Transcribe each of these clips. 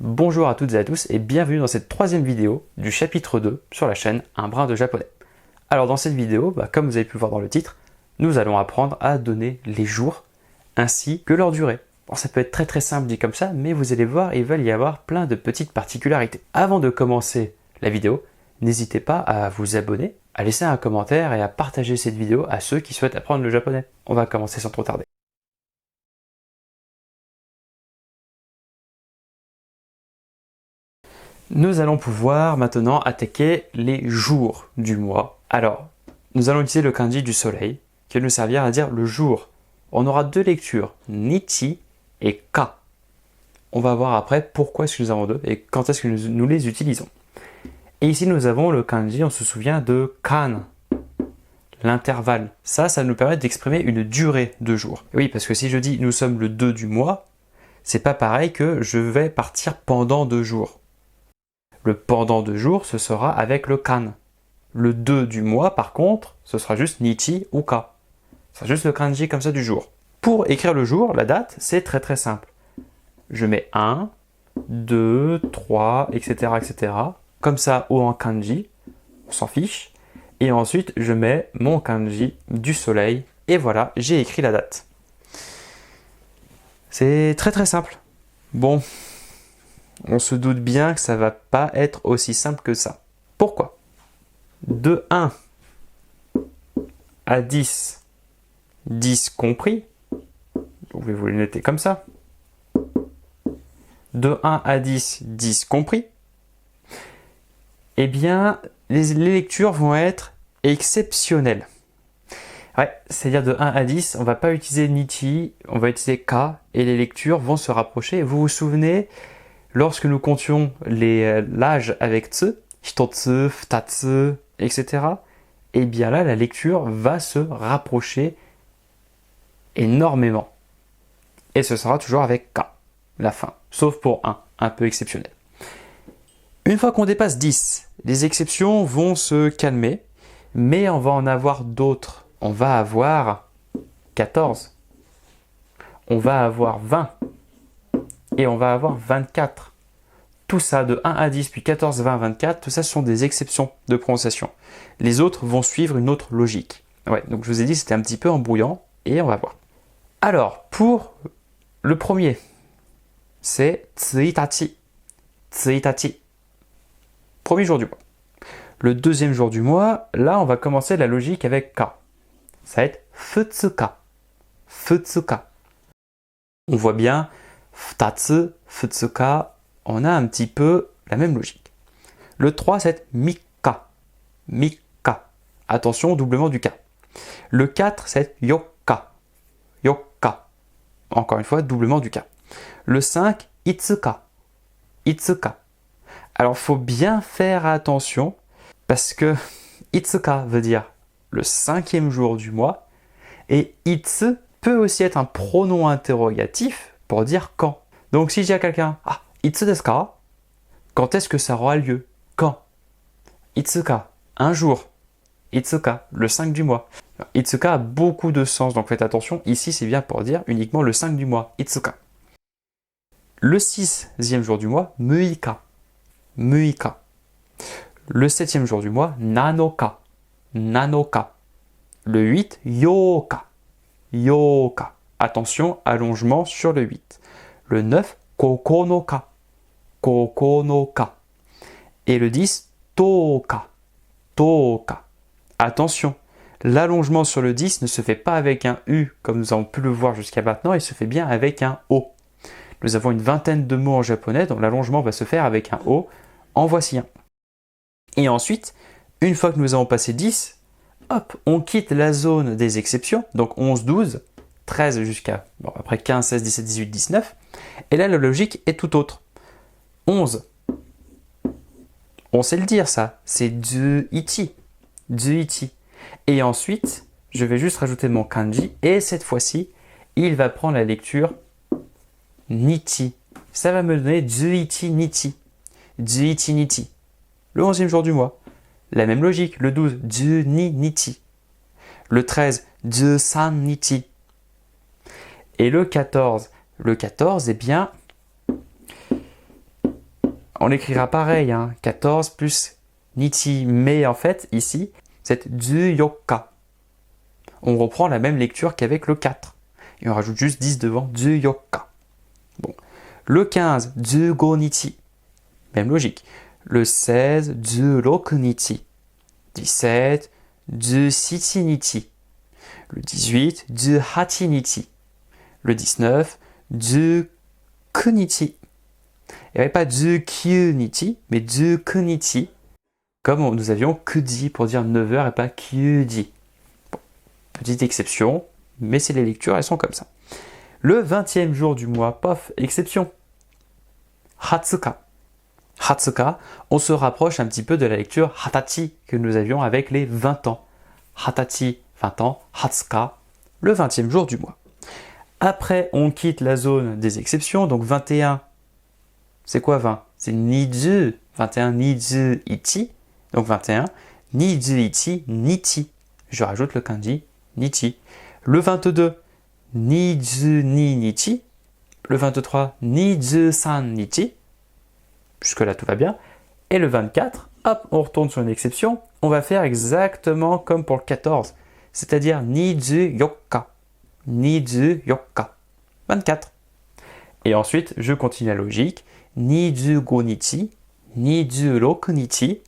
Bonjour à toutes et à tous et bienvenue dans cette troisième vidéo du chapitre 2 sur la chaîne Un brin de japonais. Alors dans cette vidéo, comme vous avez pu le voir dans le titre, nous allons apprendre à donner les jours ainsi que leur durée. Alors ça peut être très simple dit comme ça, mais vous allez voir, il va y avoir plein de petites particularités. Avant de commencer la vidéo, n'hésitez pas à vous abonner, à laisser un commentaire et à partager cette vidéo à ceux qui souhaitent apprendre le japonais. On va commencer sans trop tarder. Nous allons pouvoir maintenant attaquer les jours du mois. Alors, nous allons utiliser le kanji du soleil qui va nous servir à dire le jour. On aura deux lectures, nichi et ka. On va voir après pourquoi est-ce que nous avons deux et quand est-ce que nous les utilisons. Et ici, nous avons le kanji, on se souvient de kan, l'intervalle. Ça nous permet d'exprimer une durée de jours. Oui, parce que si je dis nous sommes le 2 du mois, c'est pas pareil que je vais partir pendant 2 jours. Le pendant 2 jours, ce sera avec le kan. Le 2 du mois, par contre, ce sera juste nichi ou ka. Ce sera juste le kanji comme ça du jour. Pour écrire le jour, la date, c'est très simple. Je mets 1, 2, 3, etc. Comme ça, ou en kanji, on s'en fiche. Et ensuite, je mets mon kanji du soleil. Et voilà, j'ai écrit la date. C'est très simple. Bon. On se doute bien que ça va pas être aussi simple que ça. Pourquoi? De 1 à 10, 10 compris, vous pouvez vous les noter comme ça. De 1 à 10, 10 compris, eh bien, les lectures vont être exceptionnelles. Ouais, c'est-à-dire de 1 à 10, on va pas utiliser nichi, on va utiliser ka, et les lectures vont se rapprocher. Vous vous souvenez, lorsque nous comptions l'âge avec tsu, hitotsu, futatsu, etc., et bien là, la lecture va se rapprocher énormément. Et ce sera toujours avec ka, la fin, sauf pour un peu exceptionnel. Une fois qu'on dépasse 10, les exceptions vont se calmer, mais on va en avoir d'autres. On va avoir 14, on va avoir 20, et on va avoir 24. Tout ça de 1 à 10, puis 14, 20, 24, tout ça sont des exceptions de prononciation. Les autres vont suivre une autre logique. Ouais, donc je vous ai dit c'était un petit peu embrouillant, et on va voir. Alors, pour le premier, c'est tsuitachi. Tsuitachi. Premier jour du mois. Le deuxième jour du mois, là on va commencer la logique avec ka. Ça va être futsuka. Futsuka. On voit bien futatsu, futsuka, on a un petit peu la même logique. Le 3, c'est mika. Mika. Attention au doublement du ka. Le 4, c'est yoka. Yoka. Encore une fois, doublement du ka. Le 5, itsuka. Itsuka. Alors, il faut bien faire attention parce que itsuka veut dire le 5e jour du mois et itsu peut aussi être un pronom interrogatif pour dire quand. Donc, si je dis à quelqu'un, itsu desu ka? Quand est-ce que ça aura lieu? Quand? Itsuka, un jour. Itsuka, le 5 du mois. Itsuka a beaucoup de sens, donc faites attention. Ici, c'est bien pour dire uniquement le 5 du mois. Itsuka. Le 6e jour du mois, muika. Muika. Le 7e jour du mois, nanoka. Nanoka. Le 8, yoka. Yoka. Attention, allongement sur le 8. Le 9, kokonoka. Kokonoka. Et le 10, toka. Toka. Attention, l'allongement sur le 10 ne se fait pas avec un U comme nous avons pu le voir jusqu'à maintenant, il se fait bien avec un O. Nous avons une vingtaine de mots en japonais, donc l'allongement va se faire avec un O. En voici un. Et ensuite, une fois que nous avons passé 10, hop, on quitte la zone des exceptions, donc 11, 12, 13 jusqu'à après 15, 16, 17, 18, 19. Et là, la logique est tout autre. 11. On sait le dire ça, c'est zuichi. Zuichi. Et ensuite, je vais juste rajouter mon kanji et cette fois-ci, il va prendre la lecture nichi. Ça va me donner zuichi nichi. Zuichi nichi. Le 11e jour du mois. La même logique, le 12, zuni nichi. Le 13, zusan nichi. Et le 14, eh bien, On l'écrira pareil, hein, 14 plus nichi. Mais en fait, ici, c'est 14. On reprend la même lecture qu'avec le 4. Et on rajoute juste 10 devant 14. Bon. Le 15, 15 nichi. Même logique. Le 16, 16 nichi. 17, 17 nichi. Le 18, 18 nichi. Le 19, 19 nichi. Il n'y avait pas 19 nichi, mais 19 nichi. Comme nous avions kudi pour dire 9h et pas kyudi. Bon, petite exception, mais c'est les lectures, elles sont comme ça. Le 20e jour du mois, pof, exception. Hatsuka. Hatsuka, on se rapproche un petit peu de la lecture hatachi que nous avions avec les 20 ans. Hatachi, 20 ans, Hatsuka, le 20e jour du mois. Après, on quitte la zone des exceptions, donc 21, c'est quoi 20? C'est nizu, 21, nizu ichi, donc 21, nizu ichi, nichi. Je rajoute le kanji, nichi. Le 22, nizu ni nichi. Le 23, nizu san nichi. Jusque-là, tout va bien. Et le 24, hop, on retourne sur une exception. On va faire exactement comme pour le 14, c'est-à-dire nizu yokka. Nizu yokka. 24. Et ensuite, je continue la logique. Nizu go nichi. Nizu roku nichi.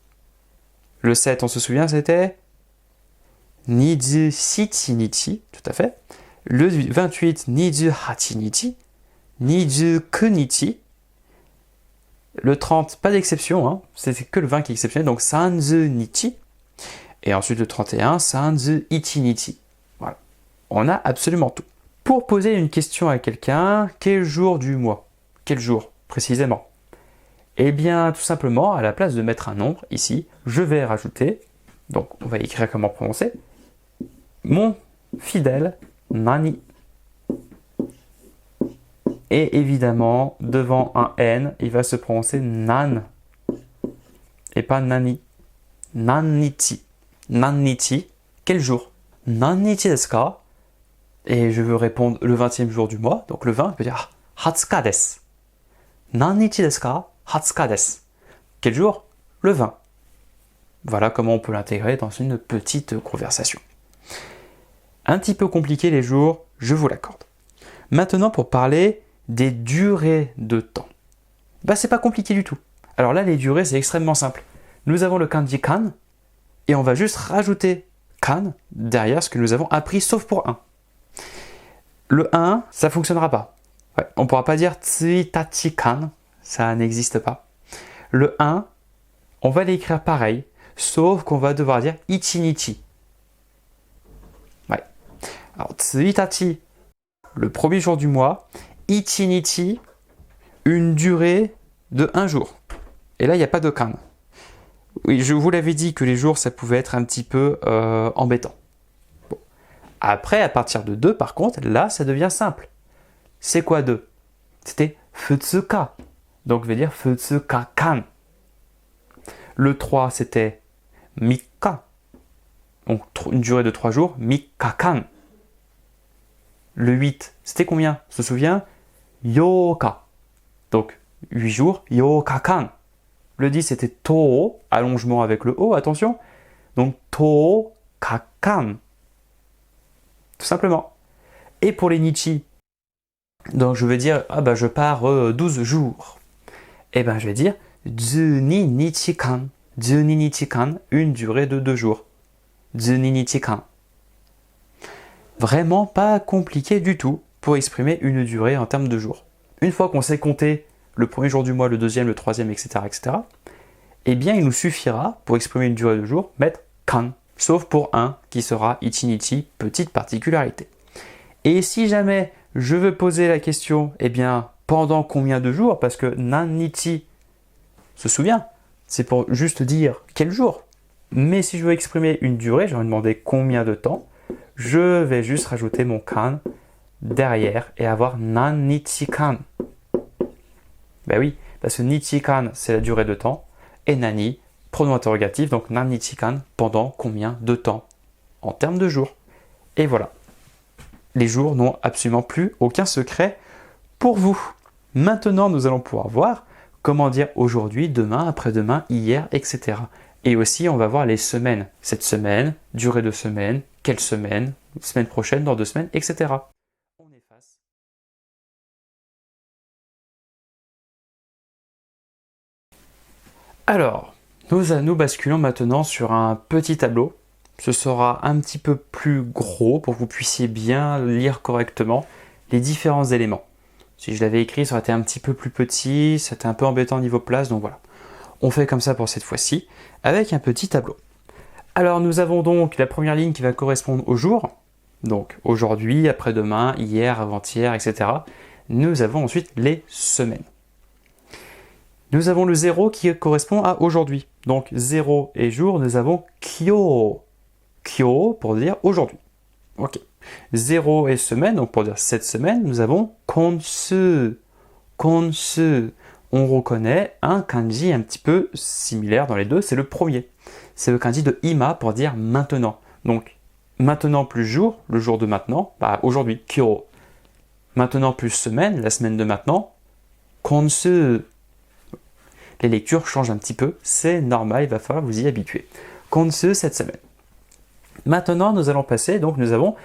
Le 7, on se souvient, c'était nizu shichi nichi. Tout à fait. Le 28, nizu hachi nichi. Nizu kunichi. Le 30, pas d'exception, hein. C'est que le 20 qui est exceptionnel, donc sanzu nichi. Et ensuite le 31, sanzu ichi nichi. Voilà. On a absolument tout. Pour poser une question à quelqu'un, quel jour du mois? Quel jour précisément? Eh bien, tout simplement, à la place de mettre un nombre, ici, je vais rajouter, donc on va écrire comment prononcer, mon fidèle nani. Et évidemment, devant un N, il va se prononcer nan et pas nani. Nannichi. Nannichi, quel jour? Nannichi desu ka? Et je veux répondre le 20e jour du mois, donc le 20, je peux dire hatsuka desu. Nannichi desu ka? Hatsuka desu. Quel jour? Le 20. Voilà comment on peut l'intégrer dans une petite conversation. Un petit peu compliqué les jours, je vous l'accorde. Maintenant, pour parler des durées de temps. C'est pas compliqué du tout. Alors là, les durées, c'est extrêmement simple. Nous avons le kanji kan, et on va juste rajouter kan derrière ce que nous avons appris, sauf pour 1. Le 1, ça ne fonctionnera pas. Ouais, on ne pourra pas dire tsuitachi kan, ça n'existe pas. Le 1, on va l'écrire pareil, sauf qu'on va devoir dire ichinichi. Ouais. Alors, tsuitachi, le premier jour du mois, ichinichi, une durée de 1 jour. Et là, il n'y a pas de kan. Oui, je vous l'avais dit que les jours, ça pouvait être un petit peu embêtant. Bon. Après, à partir de 2, par contre, là, ça devient simple. C'est quoi 2? C'était futsuka. Donc, je vais dire futsuka kan. Le 3, c'était mikka. Donc, une durée de 3 jours, mikka kan. Le 8, c'était combien? On se souvient? Yoka. Donc, 8 jours, yoka kan. Le 10, c'était to, allongement avec le o, attention. Donc, to kakan. Tout simplement. Et pour les nichi, donc je vais dire, je pars 12 jours. Et je vais dire, zuni nichi kan. Zuni nichi kan, une durée de 2 jours. Zuni nichi kan. Vraiment pas compliqué du tout pour exprimer une durée en termes de jours. Une fois qu'on sait compter le premier jour du mois, le deuxième, le troisième, etc., eh bien, il nous suffira, pour exprimer une durée de jour, mettre kan, sauf pour 1, qui sera ichinichi, petite particularité. Et si jamais je veux poser la question, eh bien, pendant combien de jours? Parce que nannichi, se souvient, c'est pour juste dire quel jour. Mais si je veux exprimer une durée, je vais me demander combien de temps, je vais juste rajouter mon kan derrière et avoir nannichi kan. Oui, parce que nichi-kan, c'est la durée de temps, et nani, pronom interrogatif, donc nannichi-kan, pendant combien de temps, en termes de jours. Et voilà. Les jours n'ont absolument plus aucun secret pour vous. Maintenant, nous allons pouvoir voir comment dire aujourd'hui, demain, après-demain, hier, etc. Et aussi, on va voir les semaines. Cette semaine, durée de semaine, quelle semaine, semaine prochaine, dans 2 semaines, etc. On efface. Alors, nous basculons maintenant sur un petit tableau. Ce sera un petit peu plus gros pour que vous puissiez bien lire correctement les différents éléments. Si je l'avais écrit, ça aurait été un petit peu plus petit, c'était un peu embêtant niveau place, donc voilà. On fait comme ça pour cette fois-ci, avec un petit tableau. Alors nous avons donc la première ligne qui va correspondre au jour, donc aujourd'hui, après-demain, hier, avant-hier, etc. Nous avons ensuite les semaines. Nous avons le 0 qui correspond à aujourd'hui. Donc 0 et jour, nous avons kyo. Kyo pour dire aujourd'hui. Ok. 0 et semaine, donc pour dire cette semaine, nous avons konsu. Konsu. On reconnaît un kanji un petit peu similaire dans les deux, c'est le premier. C'est le kanji de ima pour dire maintenant. Donc maintenant plus jour, le jour de maintenant, bah aujourd'hui, kyo. Maintenant plus semaine, la semaine de maintenant, konsu. Les lectures changent un petit peu, c'est normal, il va falloir vous y habituer. Konsu cette semaine. Maintenant, nous allons passer, donc nous avons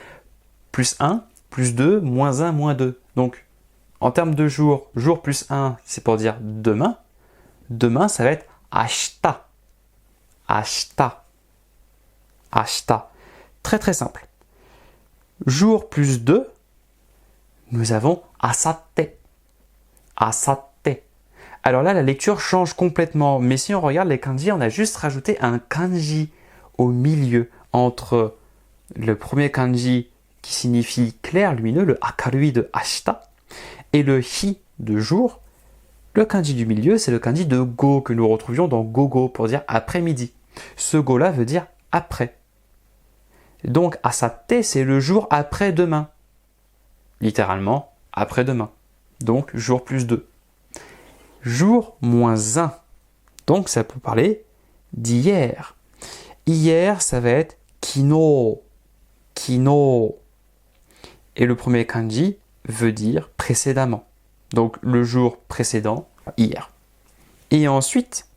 plus 1, plus 2, moins 1, moins 2. Donc, en termes de jours, jour plus 1, c'est pour dire demain. Demain, ça va être ashita. Ashita. Ashita. Très très simple. Jour plus 2, nous avons asatte. Asatte. Alors là, la lecture change complètement. Mais si on regarde les kanji, on a juste rajouté un kanji au milieu entre le premier kanji qui signifie clair, lumineux, le akarui de ashita, et le hi de jour. Le kanji du milieu, c'est le kanji de go que nous retrouvions dans gogo pour dire après-midi. Ce go-là veut dire après. Donc asatte, c'est le jour après-demain. Littéralement, après-demain. Donc jour plus 2. Jour moins 1. Donc ça peut parler d'hier. Hier, ça va être kino. Kino. Et le premier kanji veut dire précédemment. Donc le jour précédent, hier. Et ensuite,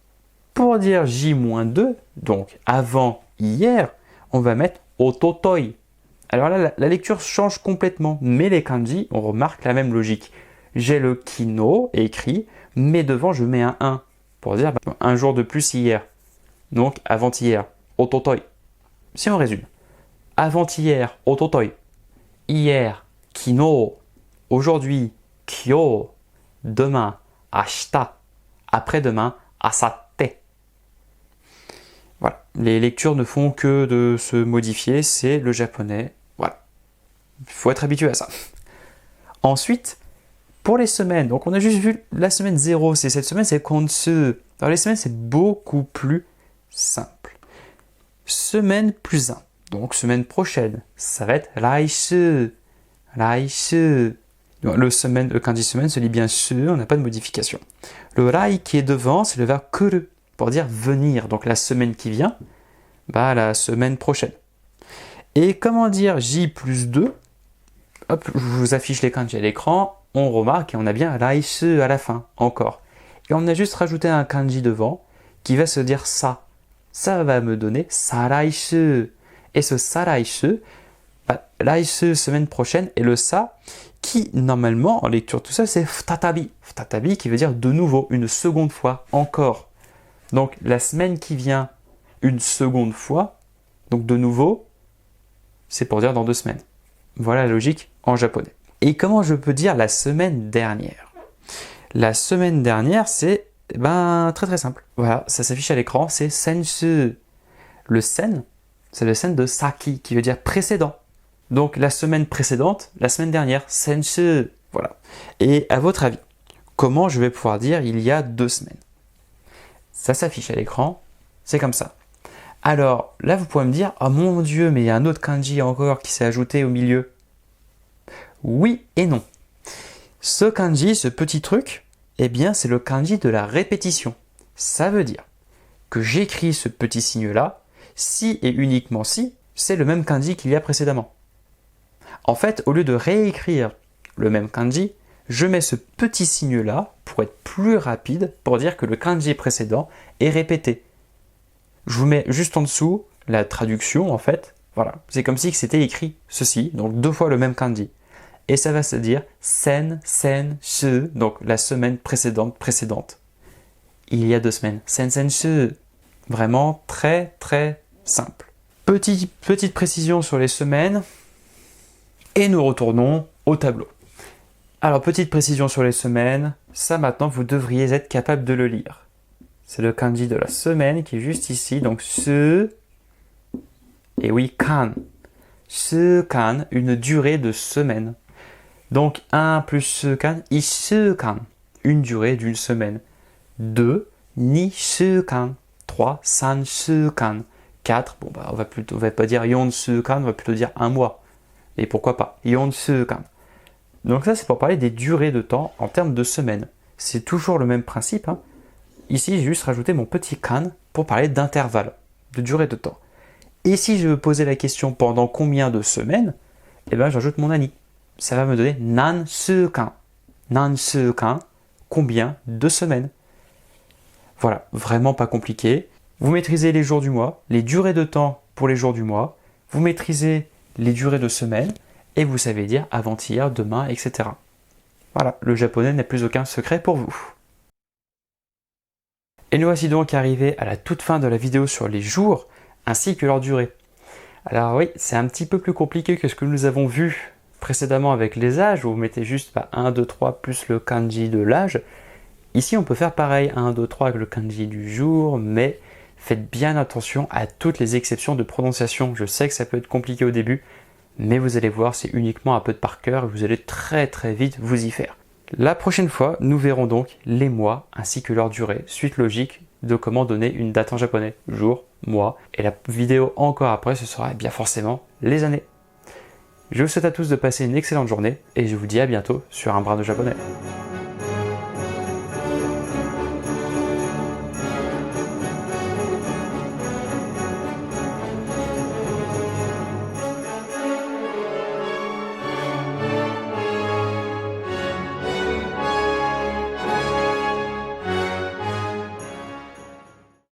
pour dire J-2, donc avant hier, on va mettre ototoi. Alors là, la lecture change complètement, mais les kanji, on remarque la même logique. J'ai le kino écrit, mais devant je mets un 1 pour dire un jour de plus hier. Donc avant-hier, ototoi. Si on résume, avant-hier, ototoi. Hier, kino. Aujourd'hui, kyo. Demain, ashita. Après-demain, asatte. Voilà. Les lectures ne font que de se modifier, c'est le japonais. Voilà. Il faut être habitué à ça. Ensuite, pour les semaines, donc on a juste vu la semaine 0, c'est cette semaine, c'est konsu. Dans les semaines, c'est beaucoup plus simple. Semaine plus 1. Donc semaine prochaine, ça va être raishu. Raishu. Le kanji semaine se lit bien su, on n'a pas de modification. Le rai qui est devant, c'est le verbe kuru pour dire venir. Donc la semaine qui vient, bah la semaine prochaine. Et comment dire J plus 2? Hop, je vous affiche les kanji à l'écran. On remarque et on a bien raishu à la fin, encore. Et on a juste rajouté un kanji devant qui va se dire ça. Ça va me donner saraishu. Et ce saraishu, raishu semaine prochaine, et le sa qui normalement en lecture tout ça c'est futatabi. Futatabi qui veut dire de nouveau, une seconde fois, encore. Donc la semaine qui vient une seconde fois, donc de nouveau, c'est pour dire dans 2 semaines. Voilà la logique en japonais. Et comment je peux dire la semaine dernière? La semaine dernière, c'est très très simple. Voilà, ça s'affiche à l'écran, c'est sensu. Le sen, c'est le sen de saki, qui veut dire précédent. Donc la semaine précédente, la semaine dernière, sensu. Voilà. Et à votre avis, comment je vais pouvoir dire il y a 2 semaines? Ça s'affiche à l'écran, c'est comme ça. Alors là, vous pouvez me dire, oh mon Dieu, mais il y a un autre kanji encore qui s'est ajouté au milieu. Oui et non. Ce kanji, ce petit truc, eh bien c'est le kanji de la répétition. Ça veut dire que j'écris ce petit signe-là, si et uniquement si, c'est le même kanji qu'il y a précédemment. En fait, au lieu de réécrire le même kanji, je mets ce petit signe-là pour être plus rapide, pour dire que le kanji précédent est répété. Je vous mets juste en dessous la traduction en fait. Voilà, c'est comme si c'était écrit ceci, donc 2 fois le même kanji. Et ça va se dire sen, shi, donc la semaine précédente. Il y a 2 semaines. Sen, shi. Vraiment très très simple. Petite précision sur les semaines. Et nous retournons au tableau. Alors, petite précision sur les semaines. Ça, maintenant, vous devriez être capable de le lire. C'est le kanji de la semaine qui est juste ici. Donc, su. Et oui, kan. Sukan, une durée de semaine. Donc, 1 plus sukan, issukan. Une durée d'une semaine. 2, nishukan. 3, sansukan. 4, bon, bah, on va pas dire yonsukan, on va plutôt dire 1 mois. Et pourquoi pas yonsukan. Donc ça, c'est pour parler des durées de temps en termes de semaines. C'est toujours le même principe. Hein. Ici, j'ai juste rajouté mon petit kan pour parler d'intervalle, de durée de temps. Et si je veux poser la question pendant combien de semaines, eh bien, j'ajoute mon ani. Ça va me donner nansukan. Nansukan, combien de semaines. Voilà, vraiment pas compliqué. Vous maîtrisez les jours du mois, les durées de temps pour les jours du mois, vous maîtrisez les durées de semaine, et vous savez dire avant-hier, demain, etc. Voilà, le japonais n'a plus aucun secret pour vous. Et nous voici donc arrivés à la toute fin de la vidéo sur les jours, ainsi que leur durée. Alors oui, c'est un petit peu plus compliqué que ce que nous avons vu précédemment avec les âges, où vous mettez juste 1, 2, 3 plus le kanji de l'âge. Ici, on peut faire pareil, 1, 2, 3 avec le kanji du jour, mais faites bien attention à toutes les exceptions de prononciation. Je sais que ça peut être compliqué au début, mais vous allez voir, c'est uniquement un peu de par cœur et vous allez très très vite vous y faire. La prochaine fois, nous verrons donc les mois ainsi que leur durée, suite logique de comment donner une date en japonais, jour, mois, et la vidéo encore après, ce sera bien forcément les années. Je vous souhaite à tous de passer une excellente journée et je vous dis à bientôt sur un brin de japonais.